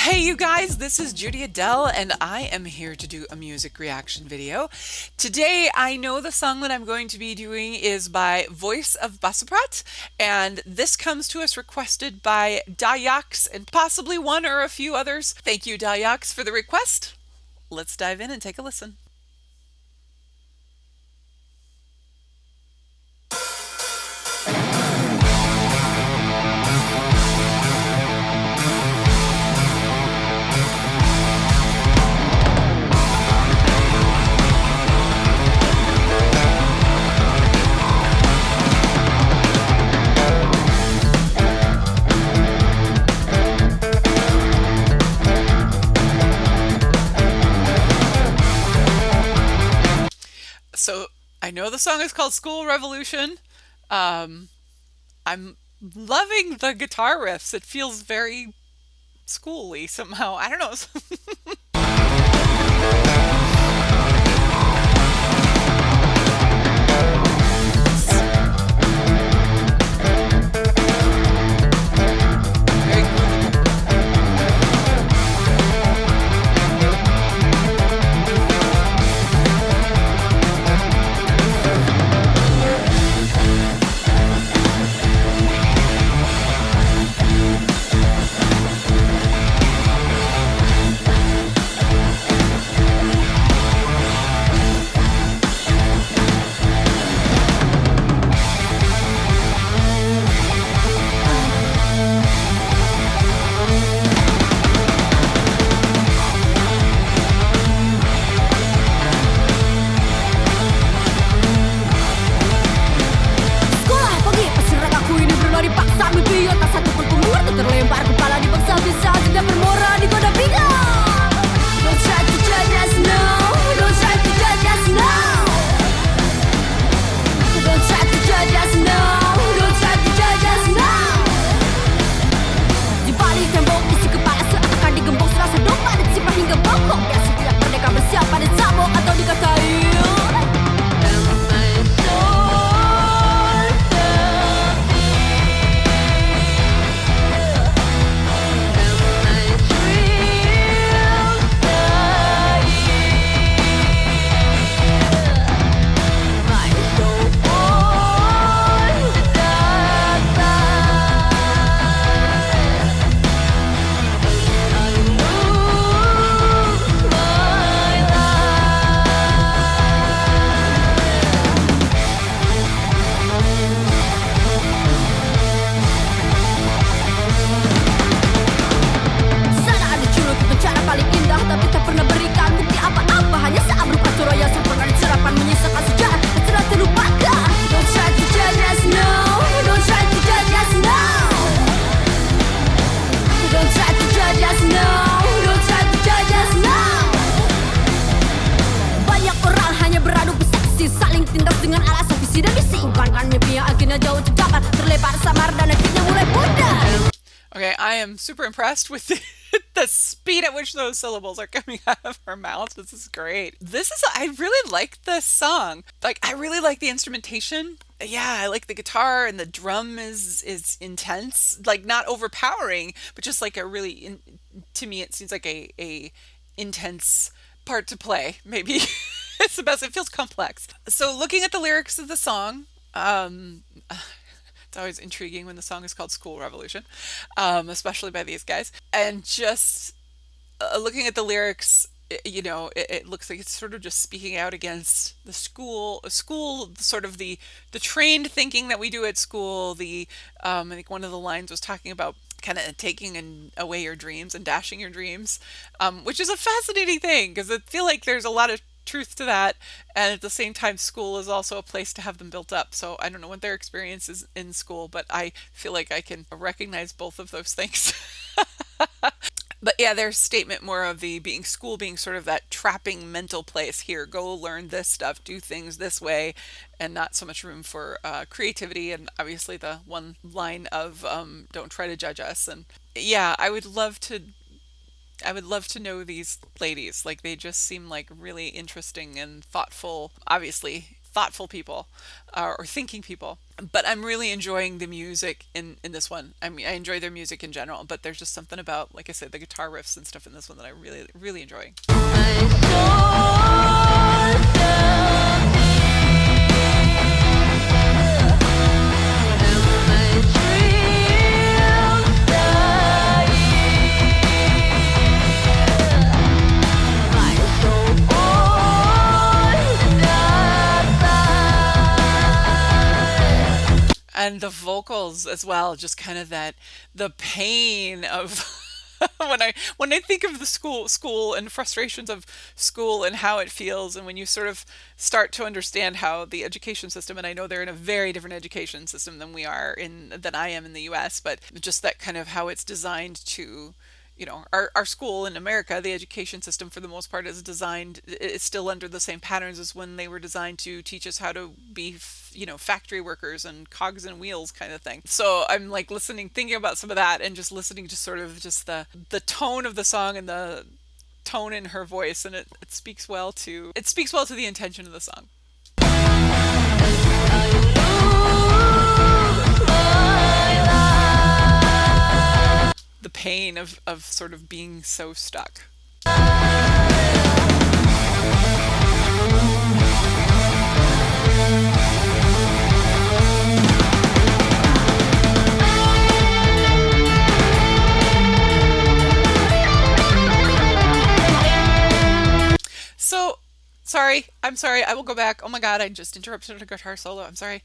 Hey you guys, this is JudyAdele and I am here to do a music reaction video. Today I know the song that I'm going to be doing is by Voice of Baceprot, and this comes to us requested by Dayax and possibly one or a few others. Thank you Dayax for the request. Let's dive in and take a listen. So I know the song is called School Revolution. I'm loving the guitar riffs. It feels very schooly somehow. I don't know. Very cool. Terlempar kepala di bangsa bisa tidak bermoral di kota bidang. Don't try to judge us now. Don't try to judge us now. Don't try to judge us now. Don't try to judge us now. Di balik tembok isi kepala seakan digembok serasa domba dan sifat hingga bongkok. Biasa tidak merdeka bersiap pada sabok atau dikatai. Tapi tak pernah berikan bukti apa-apa. Hanya seabruk acur yang sempurna di serapan menyisakan sejarah yang sudah terlupakan. Don't try to judge us now. Don't try to judge us now. Don't try to judge us now. Don't try to judge us now. Banyak orang hanya beradu bersaksi, saling tindas dengan alasan visi dan misi. Korbankan mimpi yang akhirnya jauh tercapai, terlebar samar dan akhirnya mulai pudar. Okay, I am super impressed with the speed at which those syllables are coming out of her mouth. This is great. I really like this song. Like, I really like the instrumentation. Yeah, I like the guitar, and the drum is intense. Like, not overpowering, but just like a really, to me, it seems like a intense part to play. Maybe it's the best. It feels complex. So looking at the lyrics of the song, it's always intriguing when the song is called School Revolution, especially by these guys. And just looking at the lyrics, it looks like it's sort of just speaking out against the school, sort of the trained thinking that we do at school. I think one of the lines was talking about kind of taking away your dreams and dashing your dreams, which is a fascinating thing because I feel like there's a lot of truth to that, and at the same time school is also a place to have them built up. So I don't know what their experience is in school, but I feel like I can recognize both of those things. But yeah, their statement more of the school being sort of that trapping mental place. Here, go learn this stuff, do things this way, and not so much room for creativity. And obviously the one line of don't try to judge us. And yeah, I would love to know these ladies. Like, they just seem like really interesting and thoughtful, obviously thoughtful people or thinking people. But I'm really enjoying the music in this one. I mean, I enjoy their music in general, but there's just something about, like I said, the guitar riffs and stuff in this one that I really, really enjoy. And the vocals as well, just kind of that the pain of when I think of the school and frustrations of school and how it feels, and when you sort of start to understand how the education system, and I know they're in a very different education system than I am in the US, but just that kind of how it's designed to, our school in America, the education system for the most part is designed, it's still under the same patterns as when they were designed to teach us how to be, factory workers and cogs and wheels kind of thing. So I'm like thinking about some of that, and just listening to sort of just the tone of the song and the tone in her voice, and it speaks well to the intention of the song. The pain of sort of being so stuck. So, sorry. I'm sorry. I will go back. Oh my God, I just interrupted a guitar solo. I'm sorry.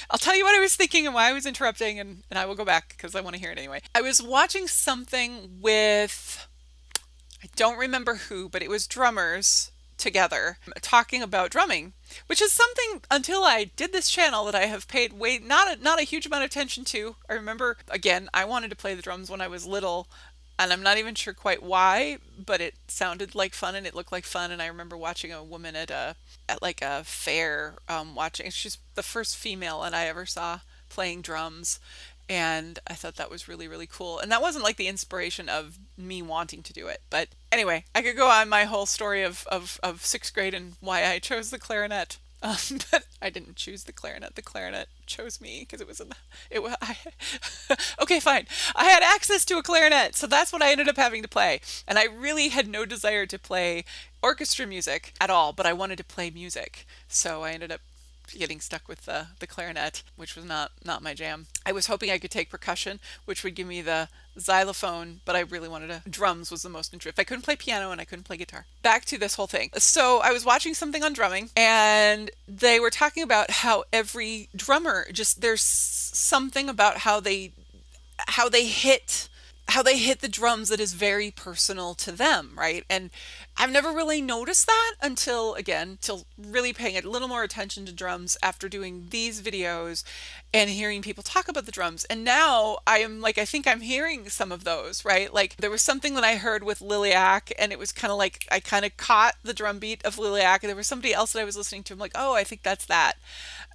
I'll tell you what I was thinking and why I was interrupting, and I will go back because I want to hear it anyway. I was watching something with, I don't remember who, but it was drummers together talking about drumming, which is something until I did this channel that I have paid not a huge amount of attention to. I remember, again, I wanted to play the drums when I was little, and I'm not even sure quite why, but it sounded like fun and it looked like fun. And I remember watching a woman at like a fair, watching. She's the first female that I ever saw playing drums, and I thought that was really, really cool. And that wasn't like the inspiration of me wanting to do it, but anyway, I could go on my whole story of sixth grade and why I chose the clarinet. But I didn't choose the clarinet. The clarinet chose me because okay, fine. I had access to a clarinet, so that's what I ended up having to play. And I really had no desire to play orchestra music at all, but I wanted to play music. So I ended up getting stuck with the clarinet, which was not my jam. I was hoping I could take percussion, which would give me the xylophone, but I really wanted drums was the most interesting. If I couldn't play piano and I couldn't play guitar. Back to this whole thing. So I was watching something on drumming, and they were talking about how every drummer, just there's something about how they hit the drums that is very personal to them, right? And I've never really noticed that until really paying a little more attention to drums after doing these videos and hearing people talk about the drums. And now I think I'm hearing some of those, right? Like there was something that I heard with Liliac, and it was kind of like I kind of caught the drum beat of Liliac, and there was somebody else that I was listening to. I'm like, oh, I think that's that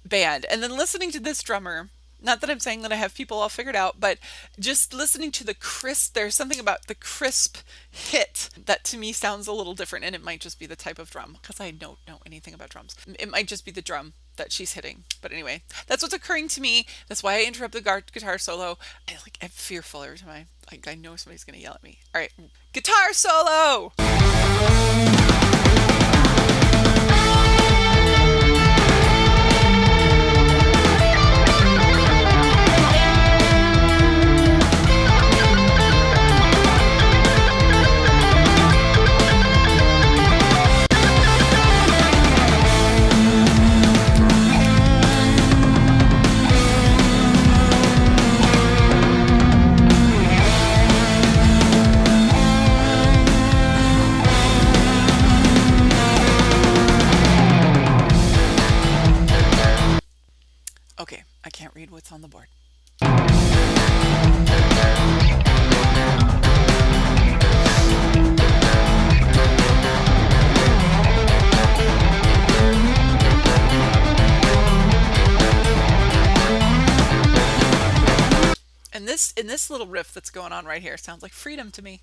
band. And then listening to this drummer, not that I'm saying that I have people all figured out, but just listening to there's something about the crisp hit that to me sounds a little different, and it might just be the type of drum, because I don't know anything about drums. It might just be the drum that she's hitting. But anyway, that's what's occurring to me. That's why I interrupt the guitar solo. I'm fearful every time I know somebody's going to yell at me. All right, guitar solo! Okay, I can't read what's on the board. And this little riff that's going on right here sounds like freedom to me.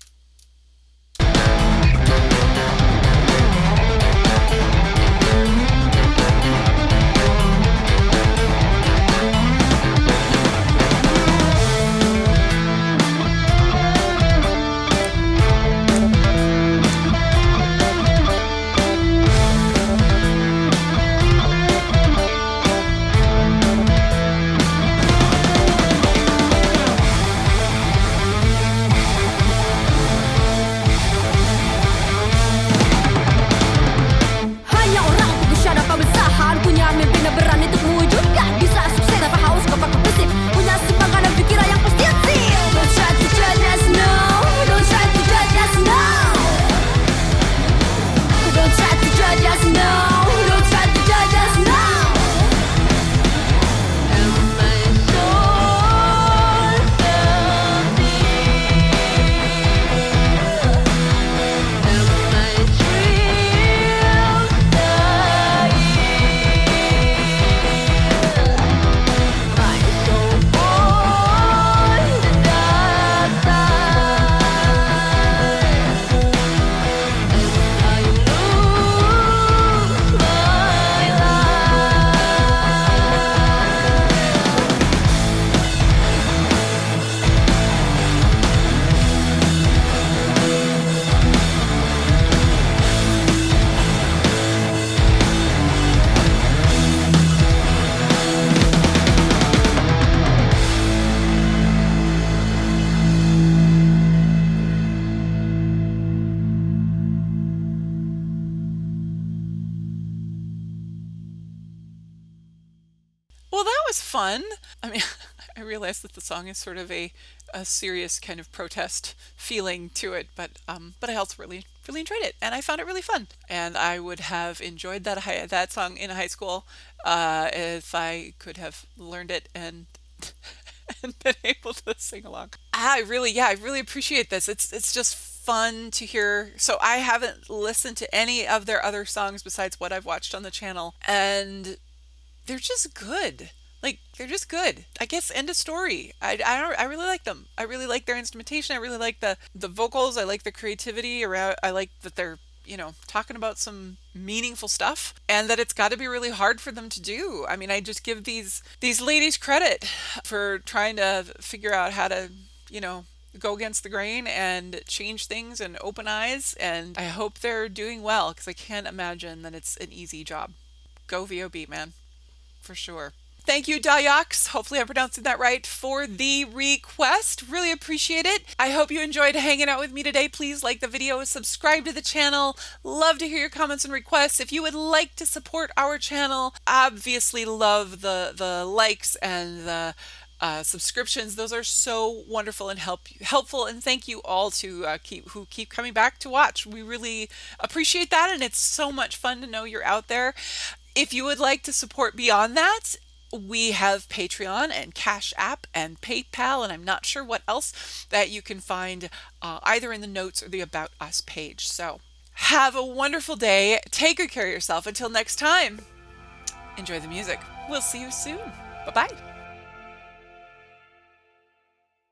Hanya orang untuk syada pembesaran, punya mimpi dan berani untuk mewujudkan. Bisa sukses tanpa haus kepada fisik, punya semangat dan pikiran yang pasti hasil. Don't try to judge us, no. Don't try to judge us, no. Don't try to judge us, no. Don't try to judge us, no. And my soul still beats. And my dreams die. My soul on the dark side. I lose my Well, that was fun. I mean, I realized that the song is sort of a serious kind of protest feeling to it, but I also really enjoyed it, and I found it really fun. And I would have enjoyed that song in high school if I could have learned it and and been able to sing along. I really appreciate this. It's just fun to hear. So I haven't listened to any of their other songs besides what I've watched on the channel, and they're just good. Like they're just good. I guess end of story. I really like them. I really like their instrumentation. I really like the vocals. I like the creativity around. I like that they're talking about some meaningful stuff, and that it's got to be really hard for them to do. I mean, I just give these ladies credit for trying to figure out how to go against the grain and change things and open eyes. And I hope they're doing well because I can't imagine that it's an easy job. Go VOB, man, for sure. Thank you, Dayox. Hopefully, I'm pronouncing that right for the request. Really appreciate it. I hope you enjoyed hanging out with me today. Please like the video, subscribe to the channel. Love to hear your comments and requests. If you would like to support our channel, obviously love the likes and the subscriptions. Those are so wonderful and helpful. And thank you all to keep coming back to watch. We really appreciate that, and it's so much fun to know you're out there. If you would like to support beyond that, we have Patreon and Cash App and PayPal, and I'm not sure what else that you can find either in the notes or the About Us page. So have a wonderful day. Take good care of yourself. Until next time, enjoy the music. We'll see you soon. Bye-bye.